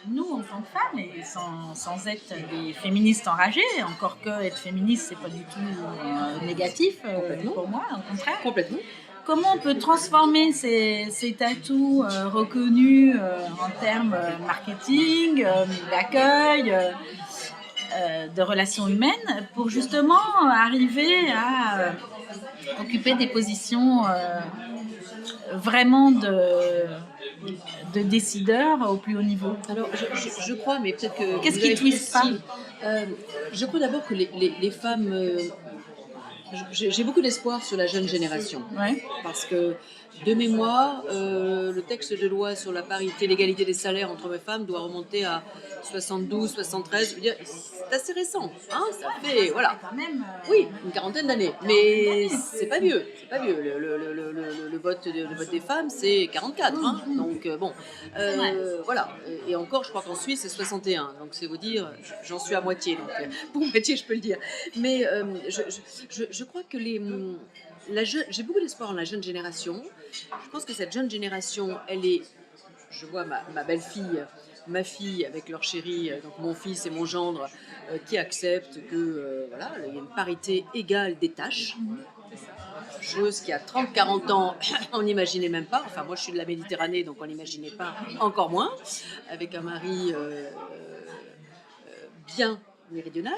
Nous, en tant que femmes, et sans être des féministes enragées, encore que être féministe, c'est pas du tout négatif pour moi, au contraire. Complètement. Comment on peut transformer ces atouts reconnus en termes marketing, d'accueil, de relations humaines, pour justement arriver à occuper des positions vraiment de décideurs au plus haut niveau? Alors, je crois, mais peut-être que... Qu'est-ce qui twiste pas? Je crois d'abord que les femmes... j'ai beaucoup d'espoir sur la jeune génération. Ouais. Parce que, de mémoire, le texte de loi sur la parité, l'égalité des salaires entre hommes et femmes doit remonter à 72, 73. Je veux dire, c'est assez récent. Hein, ça fait, voilà. Quand même, oui, une quarantaine d'années. Mais c'est pas vieux. C'est pas vieux. Le vote des femmes, c'est 44. Hein, donc, bon. Voilà. Et encore, je crois qu'en Suisse, c'est 61. Donc, c'est vous dire, j'en suis à moitié. Donc, pour moitié, je peux le dire. Mais je crois que j'ai beaucoup d'espoir en la jeune génération. Je pense que cette jeune génération, elle est... Je vois ma belle-fille, ma fille avec leur chéri, donc mon fils et mon gendre, qui acceptent que voilà, il y a une parité égale des tâches. Chose qui, à 30-40 ans, on n'imaginait même pas. Enfin, moi, je suis de la Méditerranée, donc on n'imaginait pas, encore moins, avec un mari bien méridional.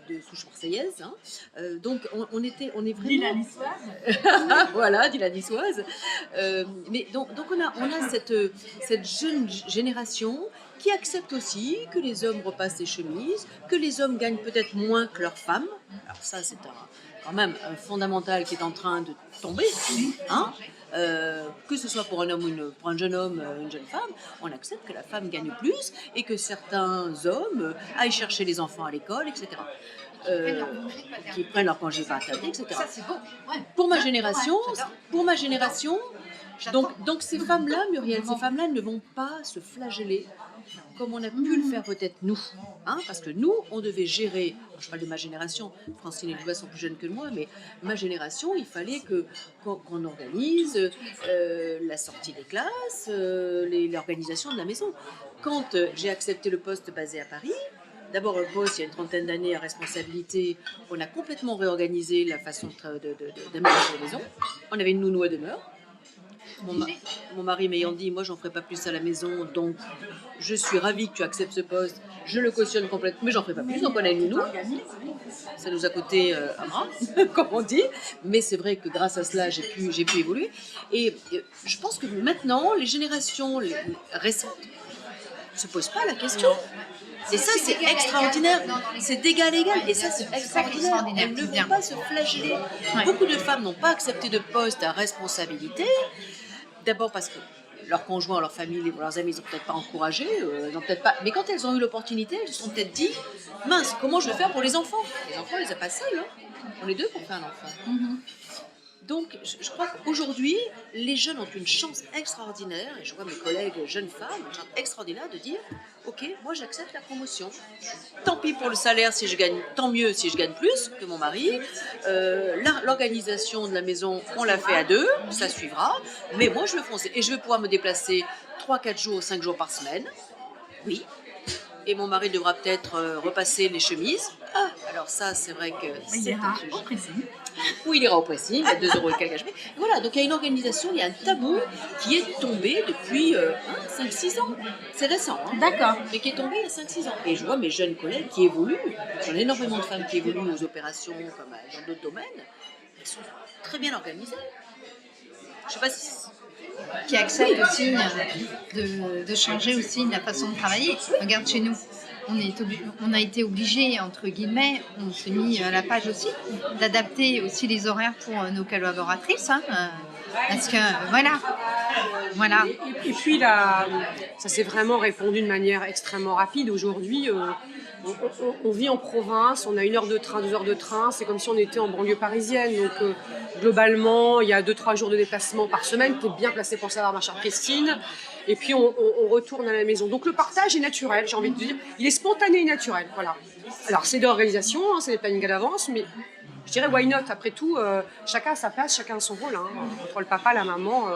De souche marseillaise, hein. Donc on est vraiment... Dit la niçoise. Voilà, dit la niçoise. Mais donc on a cette jeune génération qui accepte aussi que les hommes repassent les chemises, que les hommes gagnent peut-être moins que leurs femmes. Alors ça, c'est quand même un fondamental qui est en train de tomber, hein. Que ce soit pour un homme ou pour un jeune homme, une jeune femme, on accepte que la femme gagne plus et que certains hommes aillent chercher les enfants à l'école, etc. Qui prennent leur congé paternité, etc. Ça, c'est beau. Ouais. Pour ma génération, donc ces femmes-là, Muriel, ces femmes-là ne vont pas se flageller comme on a pu le faire peut-être nous. Hein, parce que nous, on devait gérer, je parle de ma génération, Francine et Louis sont plus jeunes que moi, mais ma génération, il fallait qu'on organise la sortie des classes, l'organisation de la maison. Quand j'ai accepté le poste basé à Paris, d'abord un poste, il y a une trentaine d'années à responsabilité, on a complètement réorganisé la façon d'aménager la maison. On avait une nounou à demeure. Mon mari m'ayant dit, moi j'en ferai pas plus à la maison, donc je suis ravie que tu acceptes ce poste, je le cautionne complètement, mais j'en ferai pas plus, donc on a une nounou. Ça nous a coûté un bras, comme on dit, mais c'est vrai que grâce à cela j'ai pu évoluer. Et je pense que maintenant, les générations récentes ne se posent pas la question. Et ça, c'est extraordinaire. C'est d'égal à égal. Et ça, c'est extraordinaire. Elles ne vont pas se flageller. Ouais. Beaucoup de femmes n'ont pas accepté de poste à responsabilité. D'abord parce que leurs conjoints, leurs familles, leurs amis, ils n'ont peut-être pas encouragé. Peut-être pas. Mais quand elles ont eu l'opportunité, elles se sont peut-être dit, mince, comment je vais faire pour les enfants? Les enfants, on les a pas seuls. Hein. On est deux pour faire un enfant. Donc, je crois qu'aujourd'hui, les jeunes ont une chance extraordinaire, et je vois mes collègues jeunes femmes, une chance extraordinaire de dire, ok, moi j'accepte la promotion. Tant pis pour le salaire si je gagne, tant mieux si je gagne plus que mon mari. L'organisation de la maison, on l'a fait à deux, ça suivra, mais moi je veux foncer. Et je veux pouvoir me déplacer 3-4 jours, 5 jours par semaine. Oui. Et mon mari devra peut-être repasser les chemises. Ah, alors ça, c'est vrai que c'est un sujet. Au pressing. Oui, il ira au pressing, il y a 2 € et quelques. Voilà, donc il y a une organisation, il y a un tabou qui est tombé depuis 5-6 ans. C'est récent, hein. D'accord. Mais qui est tombé il y a 5-6 ans. Et je vois mes jeunes collègues qui évoluent. J'en ai énormément de femmes qui évoluent aux opérations comme dans d'autres domaines. Elles sont très bien organisées. Je sais pas si... Qui acceptent aussi de changer aussi la façon de travailler. Regarde chez nous. On a été obligés, entre guillemets, on s'est mis à la page aussi, d'adapter aussi les horaires pour nos collaboratrices. Hein, parce que, voilà. Et puis là, ça s'est vraiment répondu de manière extrêmement rapide. Aujourd'hui, on vit en province, on a 1 heure de train, 2 heures de train, c'est comme si on était en banlieue parisienne. Donc globalement, il y a 2-3 jours de déplacement par semaine, tu es bien placé pour savoir, ma chère Christine. Et puis on retourne à la maison. Donc le partage est naturel, j'ai envie de dire. Il est spontané et naturel, voilà. Alors c'est de l'organisation, hein, c'est des plannings à l'avance, mais je dirais why not. Après tout, chacun a sa place, chacun a son rôle. Hein. Entre le papa, la maman...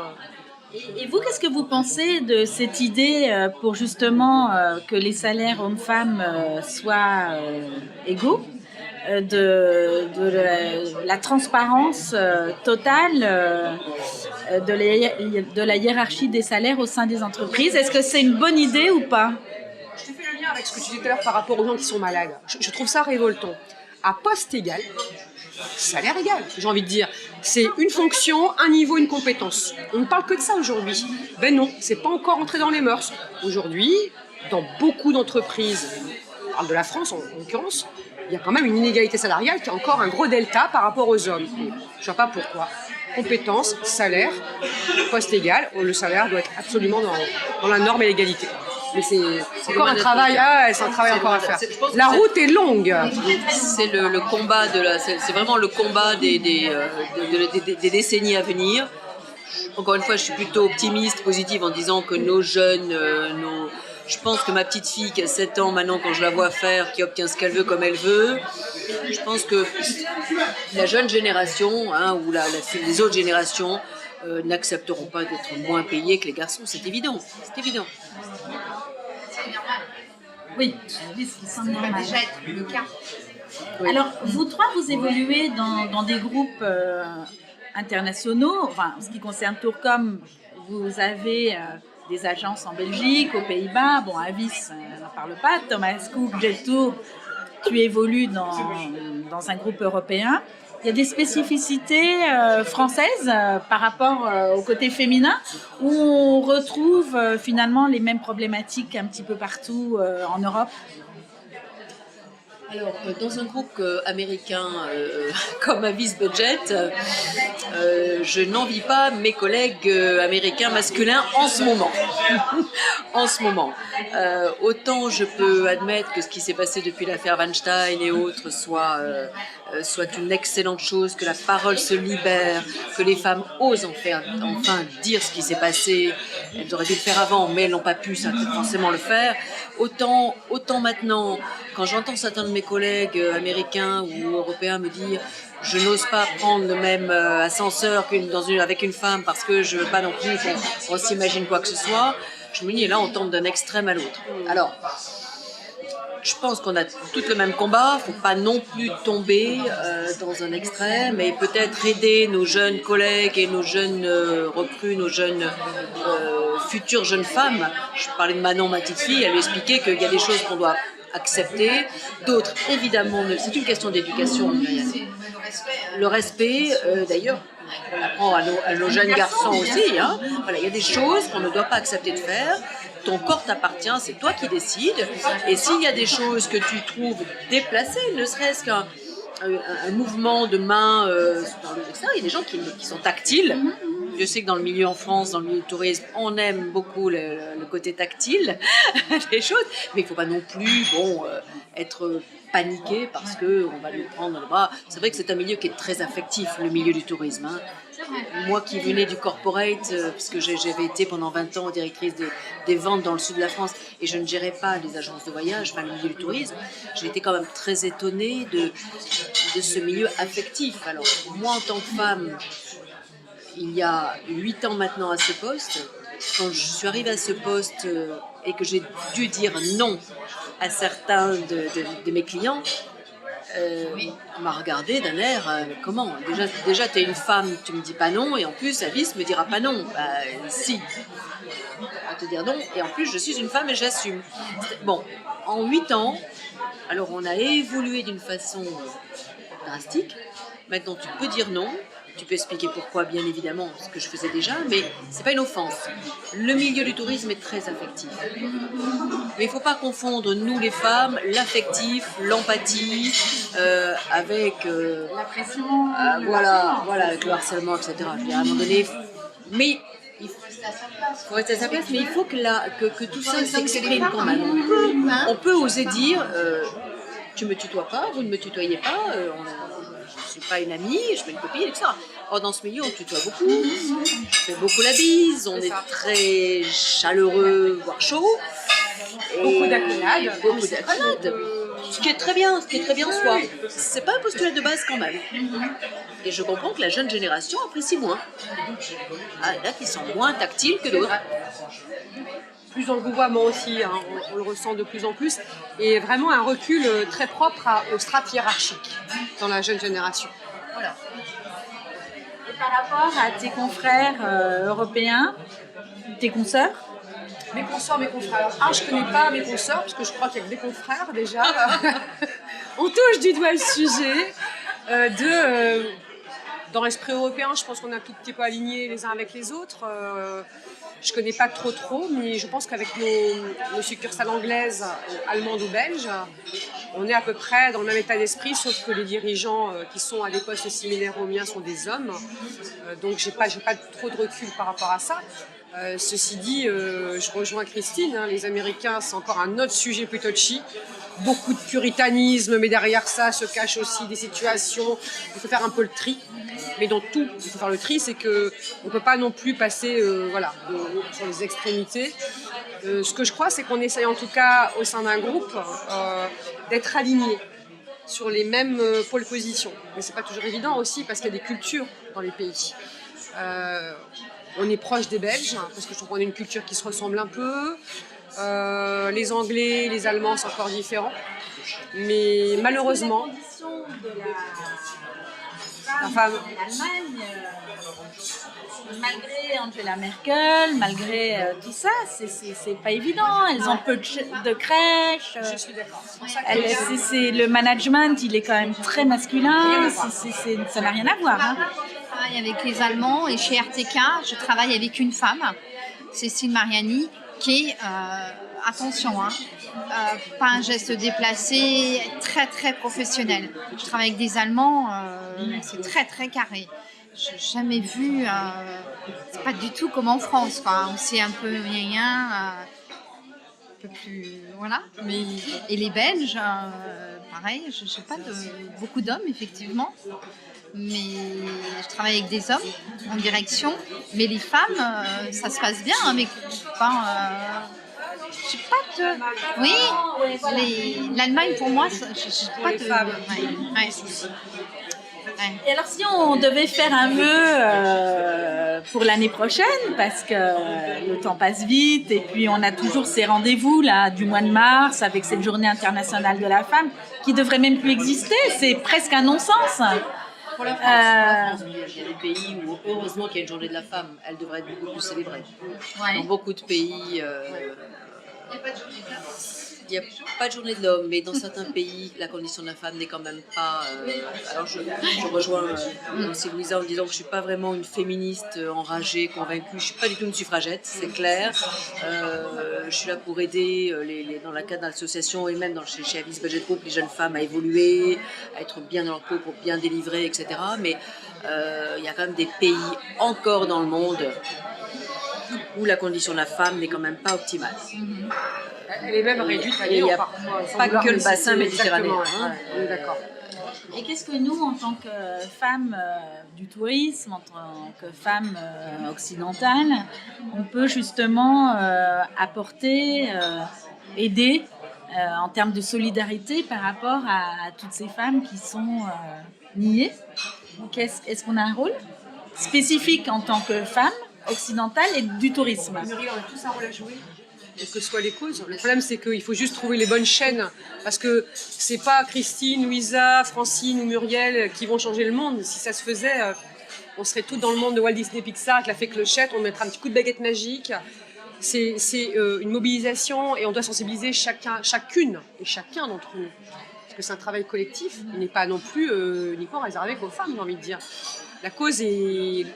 Et vous, qu'est-ce que vous pensez de cette idée pour justement que les salaires hommes-femmes soient égaux, de la transparence totale de la hiérarchie des salaires au sein des entreprises? Est-ce que c'est une bonne idée ou pas? Je te fais le lien avec ce que tu disais tout à l'heure par rapport aux gens qui sont malades. Je trouve ça révoltant. À poste égal, salaire égal, j'ai envie de dire. C'est une fonction, un niveau, une compétence. On ne parle que de ça aujourd'hui. Ben non, c'est pas encore entré dans les mœurs. Aujourd'hui, dans beaucoup d'entreprises, on parle de la France en l'occurrence, il y a quand même une inégalité salariale qui est encore un gros delta par rapport aux hommes. Et je ne vois pas pourquoi. Compétence, salaire, poste égal, le salaire doit être absolument dans la norme et l'égalité. Mais c'est encore un travail, c'est un travail encore à faire. La route est longue. C'est le combat c'est vraiment le combat des décennies à venir. Encore une fois, je suis plutôt optimiste, positive en disant que nos jeunes, je pense que ma petite fille qui a 7 ans maintenant, quand je la vois faire, qui obtient ce qu'elle veut comme elle veut, je pense que la jeune génération, hein, ou les autres générations, n'accepteront pas d'être moins payés que les garçons, c'est évident. C'est évident. Oui, ce qui semble Ça va normal. déjà être le cas. Oui. Alors, vous trois, vous évoluez dans des groupes internationaux. Enfin, en ce qui concerne Tourcom, vous avez des agences en Belgique, aux Pays-Bas. Bon, Avis, on n'en parle pas. Thomas Cook, Jet-Tour, tu évolues dans un groupe européen. Il y a des spécificités françaises par rapport au côté féminin où on retrouve finalement les mêmes problématiques un petit peu partout en Europe. Alors, dans un groupe américain comme Avis Budget, je n'envie pas mes collègues américains masculins en ce moment. En ce moment. Autant je peux admettre que ce qui s'est passé depuis l'affaire Weinstein et autres soit une excellente chose, que la parole se libère, que les femmes osent enfin dire ce qui s'est passé. Elles auraient dû le faire avant, mais elles n'ont pas pu forcément le faire. Autant maintenant, quand j'entends certains de mes collègues américains ou européens me dire « je n'ose pas prendre le même ascenseur avec une femme parce que je ne veux pas non plus qu'on s'imagine quoi que ce soit », je me dis, là, on tombe d'un extrême à l'autre. Alors, je pense qu'on a tout le même combat, il ne faut pas non plus tomber dans un extrême et peut-être aider nos jeunes collègues et nos jeunes recrues, nos jeunes futures jeunes femmes. Je parlais de Manon, ma petite fille, elle lui expliquait qu'il y a des choses qu'on doit accepter, d'autres évidemment, c'est une question d'éducation. Le respect, d'ailleurs, on apprend à nos jeunes garçons aussi. Hein. Voilà, il y a des choses qu'on ne doit pas accepter de faire. Ton corps t'appartient, c'est toi qui décides. Et s'il y a des choses que tu trouves déplacées, ne serait-ce qu'un mouvement de main, il y a des gens qui sont tactiles. Je sais que dans le milieu en France, dans le milieu du tourisme, on aime beaucoup le côté tactile des choses, mais il ne faut pas non plus être paniqué parce qu'on va nous prendre dans le bras. C'est vrai que c'est un milieu qui est très affectif, le milieu du tourisme. Hein. Moi qui venais du corporate, puisque j'avais été pendant 20 ans directrice des ventes dans le sud de la France, et je ne gérais pas les agences de voyage, enfin le milieu du tourisme, j'ai été quand même très étonnée de ce milieu affectif. Alors, moi en tant que femme, il y a 8 ans maintenant à ce poste, quand je suis arrivée à ce poste et que j'ai dû dire non à certains de mes clients, on m'a regardé d'un air, comment déjà tu es une femme, tu me dis pas non, et en plus Avis me dira pas non. Bah si, on va te dire non, et en plus je suis une femme et j'assume. Bon, en 8 ans, alors on a évolué d'une façon drastique. Maintenant tu peux dire non. Tu peux expliquer pourquoi, bien évidemment, ce que je faisais déjà, mais c'est pas une offense. Le milieu du tourisme est très affectif. Mais il ne faut pas confondre, nous les femmes, l'affectif, l'empathie, avec la pression, avec le harcèlement, etc. Je veux dire, à un moment donné, mais Il faut Rester à sa place. rester à sa place, mais il faut que tout ça Donc, c'est les s'exprime femmes, quand même. hein. On peut oser dire, tu me tutoies pas, vous ne me tutoyez pas, je ne suis pas une amie, je suis une copine, etc. Or, dans ce milieu, on tutoie beaucoup, on fait beaucoup la bise, on est très chaleureux, voire chaud. Beaucoup d'accolades. Beaucoup d'accolades. Ce qui est très bien en soi. C'est pas un postulat de base quand même. Et je comprends que la jeune génération apprécie moins. Ah, là, qui sont moins tactiles que d'autres. Plus dans le vouvoiement aussi, hein, on le ressent de plus en plus, et vraiment un recul très propre aux strates hiérarchiques dans la jeune génération. Voilà. Et par rapport à tes confrères européens, tes consoeurs, Mes consoeurs, mes confrères. Je connais pas mes consoeurs, parce que je crois qu'il y a que des confrères déjà. On touche du doigt le sujet. Dans l'esprit européen, je pense qu'on est un tout petit peu alignés les uns avec les autres. Je connais pas trop, mais je pense qu'avec nos succursales anglaises, allemandes ou belges, on est à peu près dans le même état d'esprit, sauf que les dirigeants qui sont à des postes similaires aux miens sont des hommes. Donc j'ai pas trop de recul par rapport à ça. Ceci dit, je rejoins Christine, hein, les Américains, c'est encore un autre sujet plus touchy. Beaucoup de puritanisme, mais derrière ça se cachent aussi des situations. Il faut faire un peu le tri. Mais dans tout, il faut faire le tri, c'est qu'on ne peut pas non plus passer sur les extrémités. Ce que je crois, c'est qu'on essaye en tout cas, au sein d'un groupe, d'être alignés sur les mêmes pôles positions. Mais ce n'est pas toujours évident aussi, parce qu'il y a des cultures dans les pays. On est proche des Belges, parce que je trouve qu'on a une culture qui se ressemble un peu. Les Anglais, les Allemands, c'est encore différent. Mais malheureusement, la femme... en Allemagne, malgré Angela Merkel, malgré tout ça, c'est pas évident. Elles ont peu de crèches. Je suis d'accord. C'est pour ça que Le management, il est quand même très masculin. Ça n'a rien à voir. Hein. Je travaille avec les Allemands et chez RTK, je travaille avec une femme, Cécile Mariani, qui est, attention, pas un geste déplacé, très très professionnel. Je travaille avec des Allemands, c'est très très carré. Je n'ai jamais vu, c'est pas du tout comme en France, quoi, où c'est un peu un peu plus, voilà. Et les Belges, pareil, je n'ai pas beaucoup d'hommes, effectivement. Mais je travaille avec des hommes en direction, mais les femmes, ça se passe bien, mais je sais pas de... Oui, l'Allemagne pour moi, je sais pas de... femmes. Ouais. Et alors, si on devait faire un vœu pour l'année prochaine, parce que le temps passe vite, et puis on a toujours ces rendez-vous là du mois de mars avec cette journée internationale de la femme qui devrait même plus exister, c'est presque un non-sens. Pour la France, il y a des pays où, heureusement qu'il y a une journée de la femme, elle devrait être beaucoup plus célébrée. Ouais. Dans beaucoup de pays, il n'y a pas de journée de l'homme, mais dans certains pays, la condition de la femme n'est quand même pas... alors je rejoins aussi Louisa en disant que je ne suis pas vraiment une féministe enragée, convaincue. Je ne suis pas du tout une suffragette, c'est clair. Je suis là pour aider dans le cadre d'associations et même chez Avis Budget Group, les jeunes femmes à évoluer, à être bien dans leur peau pour bien délivrer, etc. Mais il y a quand même des pays encore dans le monde où la condition de la femme n'est quand même pas optimale. Elle est même réduite à Et il néant n'y a parfois. pas que le bassin méditerranéen. Exactement, on est d'accord. Et qu'est-ce que nous, en tant que femmes du tourisme, en tant que femmes occidentales, on peut justement apporter, aider en termes de solidarité par rapport à toutes ces femmes qui sont niées? Est-ce qu'on a un rôle spécifique en tant que femme occidentale et du tourisme? Muriel, on a tous un rôle à jouer, quelles que soient les causes. Le problème, c'est qu'il faut juste trouver les bonnes chaînes, parce que c'est pas Christine, Louisa, Francine ou Muriel qui vont changer le monde. Si ça se faisait, on serait tous dans le monde de Walt Disney Pixar, avec la fée Clochette, on mettrait un petit coup de baguette magique. C'est une mobilisation et on doit sensibiliser chacune et chacun d'entre nous. Parce que c'est un travail collectif, il n'est pas non plus uniquement réservé qu'aux femmes, j'ai envie de dire. La cause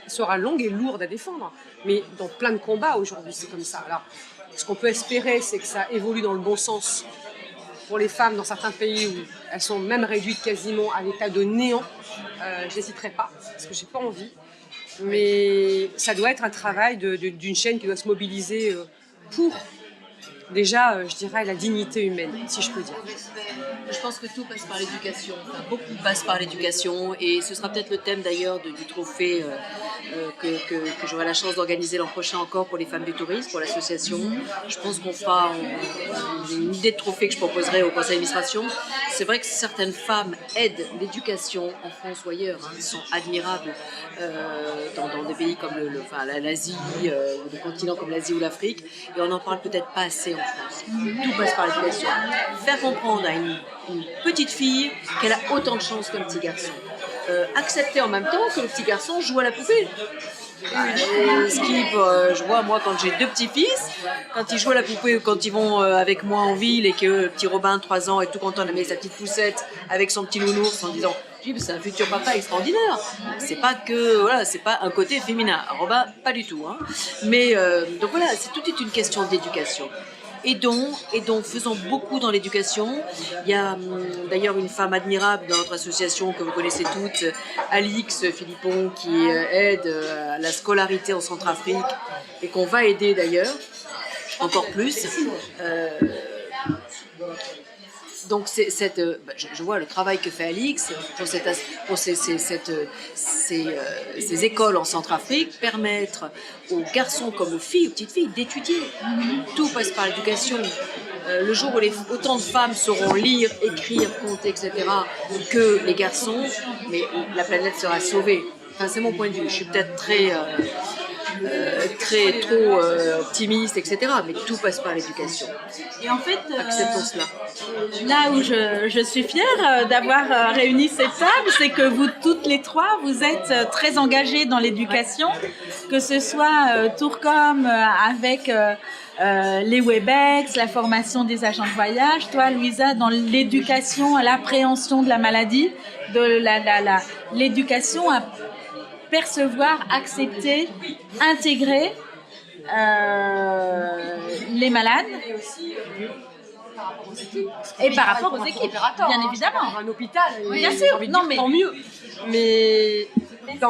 sera longue et lourde à défendre, mais dans plein de combats aujourd'hui, c'est comme ça. Alors, ce qu'on peut espérer, c'est que ça évolue dans le bon sens pour les femmes dans certains pays où elles sont même réduites quasiment à l'état de néant. Je n'hésiterai pas, parce que j'ai pas envie. mais ça doit être un travail d'une chaîne qui doit se mobiliser pour, déjà, je dirais, la dignité humaine, si je peux dire. Je pense que tout passe par l'éducation, enfin, beaucoup passe par l'éducation, et ce sera peut-être le thème d'ailleurs du trophée que j'aurai la chance d'organiser l'an prochain encore pour les femmes du tourisme, pour l'association. Je pense qu'on fera une idée de trophée que je proposerai au conseil d'administration. C'est vrai que certaines femmes aident l'éducation en France ou ailleurs, hein, sont admirables dans des pays comme l'Asie, ou des continents comme l'Asie ou l'Afrique, et on n'en parle peut-être pas assez en France. Tout passe par l'éducation. Faire comprendre à une petite fille qu'elle a autant de chance qu'un petit garçon. Accepter en même temps que le petit garçon joue à la poupée. Je vois moi quand j'ai 2 petits-fils, quand ils jouent à la poupée ou quand ils vont avec moi en ville et que le petit Robin de 3 ans est tout content d'amener sa petite poussette avec son petit nounours en disant c'est un futur papa extraordinaire. C'est pas c'est pas un côté féminin. Robin, pas du tout. Hein. Mais donc voilà, c'est tout est une question d'éducation. Aidons, faisons beaucoup dans l'éducation. Il y a d'ailleurs une femme admirable dans notre association que vous connaissez toutes, Alix Philippon, qui aide à la scolarité en Centrafrique et qu'on va aider d'ailleurs encore plus. Donc je vois le travail que fait Alix pour ces écoles en Centrafrique, permettre aux garçons comme aux filles, aux petites filles, d'étudier. Tout passe par l'éducation. Le jour où autant de femmes sauront lire, écrire, compter, etc., que les garçons, mais la planète sera sauvée. Enfin, c'est mon point de vue. Je suis peut-être trop optimiste, etc. Mais tout passe par l'éducation. Et en fait, acceptons cela. Là où je suis fière d'avoir réuni cette table, c'est que vous toutes les trois, vous êtes très engagées dans l'éducation, que ce soit Tourcom avec les Webex, la formation des agents de voyage, toi Louisa dans l'éducation à l'appréhension de la maladie, de l'éducation à percevoir, accepter, intégrer les malades et par rapport aux équipes, bien évidemment. Un hôpital, bien sûr, non, mais tant mieux. Mais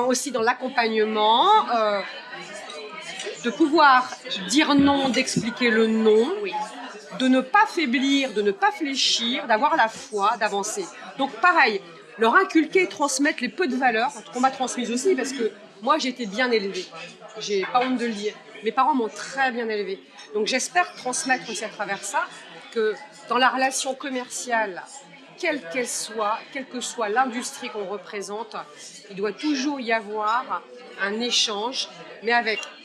aussi dans l'accompagnement, de pouvoir dire non, d'expliquer le non, de ne pas faiblir, de ne pas fléchir, d'avoir la foi, d'avancer. Donc pareil, leur inculquer, transmettre les peu de valeurs qu'on m'a transmises aussi, parce que moi j'ai été bien élevée, j'ai pas honte de le dire, mes parents m'ont très bien élevée. Donc j'espère transmettre aussi à travers ça que dans la relation commerciale, quelle qu'elle soit, quelle que soit l'industrie qu'on représente, il doit toujours y avoir un échange, mais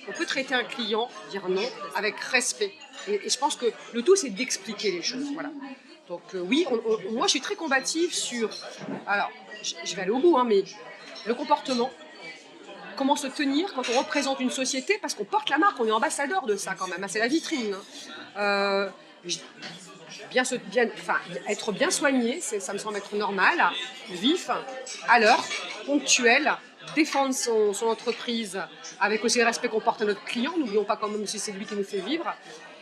on peut traiter un client, dire non, avec respect. Et je pense que le tout c'est d'expliquer les choses, voilà. Donc oui, moi je suis très combative sur, alors je vais aller au bout, hein, mais le comportement, comment se tenir quand on représente une société, parce qu'on porte la marque, on est ambassadeur de ça quand même, hein, c'est la vitrine. Hein. Être bien soigné, ça me semble être normal, vif, à l'heure, ponctuel, défendre son entreprise avec aussi le respect qu'on porte à notre client, n'oublions pas quand même si c'est lui qui nous fait vivre.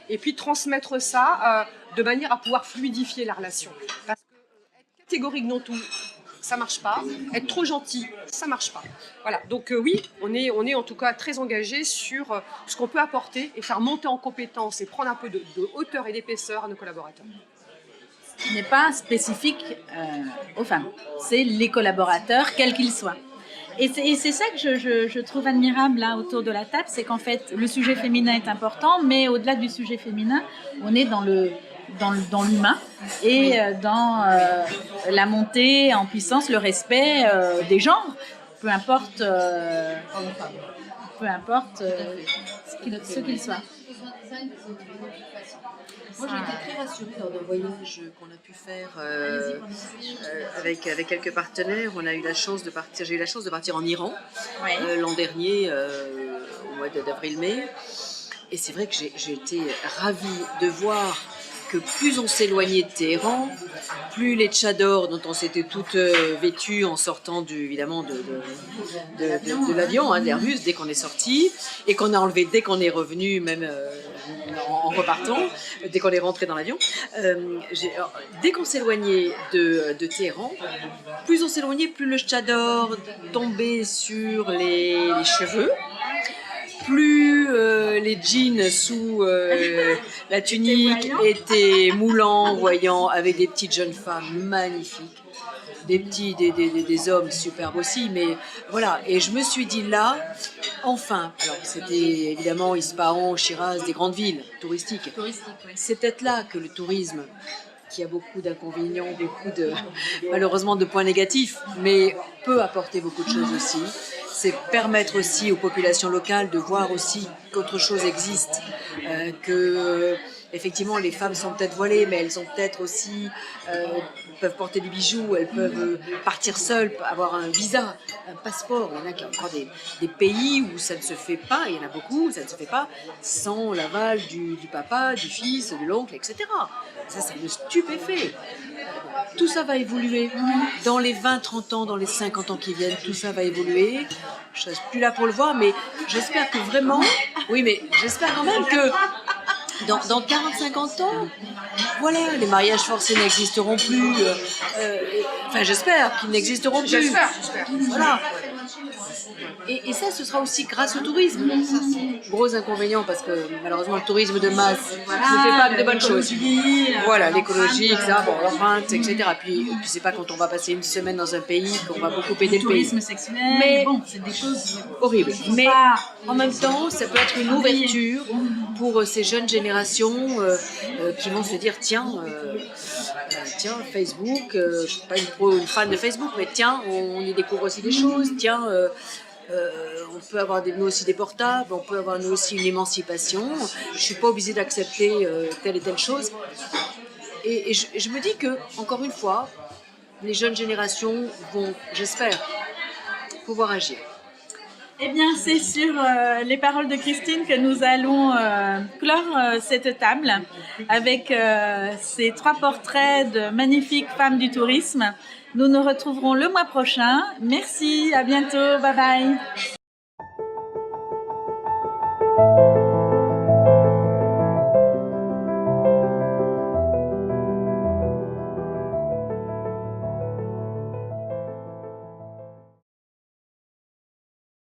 Et puis transmettre ça de manière à pouvoir fluidifier la relation. Parce que être catégorique dans tout, ça marche pas. Être trop gentil, ça marche pas. Voilà. Donc oui, on est en tout cas très engagé sur ce qu'on peut apporter et faire monter en compétences et prendre un peu de hauteur et d'épaisseur à nos collaborateurs. Ce qui n'est pas spécifique aux femmes, c'est les collaborateurs, quels qu'ils soient. Et c'est ça que je trouve admirable là autour de la table, c'est qu'en fait le sujet féminin est important, mais au-delà du sujet féminin, on est dans l'humain et dans la montée en puissance, le respect des genres, peu importe ce qu'ils soient. Moi, j'ai été très rassurée lors d'un voyage qu'on a pu faire avec quelques partenaires. J'ai eu la chance de partir en Iran l'an dernier, au mois d'avril-mai. Et c'est vrai que j'ai été ravie de voir que plus on s'éloignait de Téhéran, plus les tchadors dont on s'était toutes vêtues en sortant évidemment de l'avion, d'Airbus, dès qu'on est sorti, et qu'on a enlevé dès qu'on est revenu, même en repartant, dès qu'on est rentré dans l'avion. Alors, dès qu'on s'éloignait de Téhéran, plus on s'éloignait, plus le tchador tombait sur les cheveux, plus les jeans sous la tunique étaient moulants, voyants, avec des petites jeunes femmes magnifiques. Des hommes superbes aussi, mais voilà. Et je me suis dit là, enfin, alors c'était évidemment Ispahan, Shiraz, des grandes villes touristiques. C'est peut-être là que le tourisme, qui a beaucoup d'inconvénients, malheureusement de points négatifs, mais peut apporter beaucoup de choses aussi. C'est permettre aussi aux populations locales de voir aussi qu'autre chose existe, que effectivement les femmes sont peut-être voilées, mais elles sont peut-être aussi peuvent porter des bijoux, elles peuvent partir seules, avoir un visa, un passeport. Il y en a qui ont encore des pays où ça ne se fait pas, il y en a beaucoup où ça ne se fait pas sans l'aval du papa, du fils, de l'oncle, etc. Ça me stupéfait. Tout ça va évoluer. Dans les 20, 30 ans, dans les 50 ans qui viennent, tout ça va évoluer. Je ne serai plus là pour le voir, mais j'espère que vraiment... Oui, mais j'espère quand même que dans 40-50 ans, voilà, les mariages forcés n'existeront plus. Enfin, j'espère qu'ils n'existeront plus. J'espère. Voilà. Et ça, ce sera aussi grâce au tourisme. Gros inconvénient parce que malheureusement, le tourisme de masse ne fait pas de bonnes choses. Voilà, l'écologie, etc. Bon, l'empreinte, etc. Puis c'est pas quand on va passer une semaine dans un pays qu'on va beaucoup aider le pays. Tourisme sexuel, Mais bon, c'est des choses horribles. Mais pas- en même temps, ça peut être une ouverture pour ces jeunes générations qui vont se dire tiens, Facebook, je suis pas une fan de Facebook, mais tiens, on y découvre aussi des choses. Tiens. On peut avoir nous aussi des portables, on peut avoir nous aussi une émancipation. Je ne suis pas obligée d'accepter telle et telle chose. Et je me dis que, encore une fois, les jeunes générations vont, j'espère, pouvoir agir. Eh bien, c'est sur les paroles de Christine que nous allons clore cette table avec ces 3 portraits de magnifiques femmes du tourisme. Nous nous retrouverons le mois prochain. Merci, à bientôt, bye bye.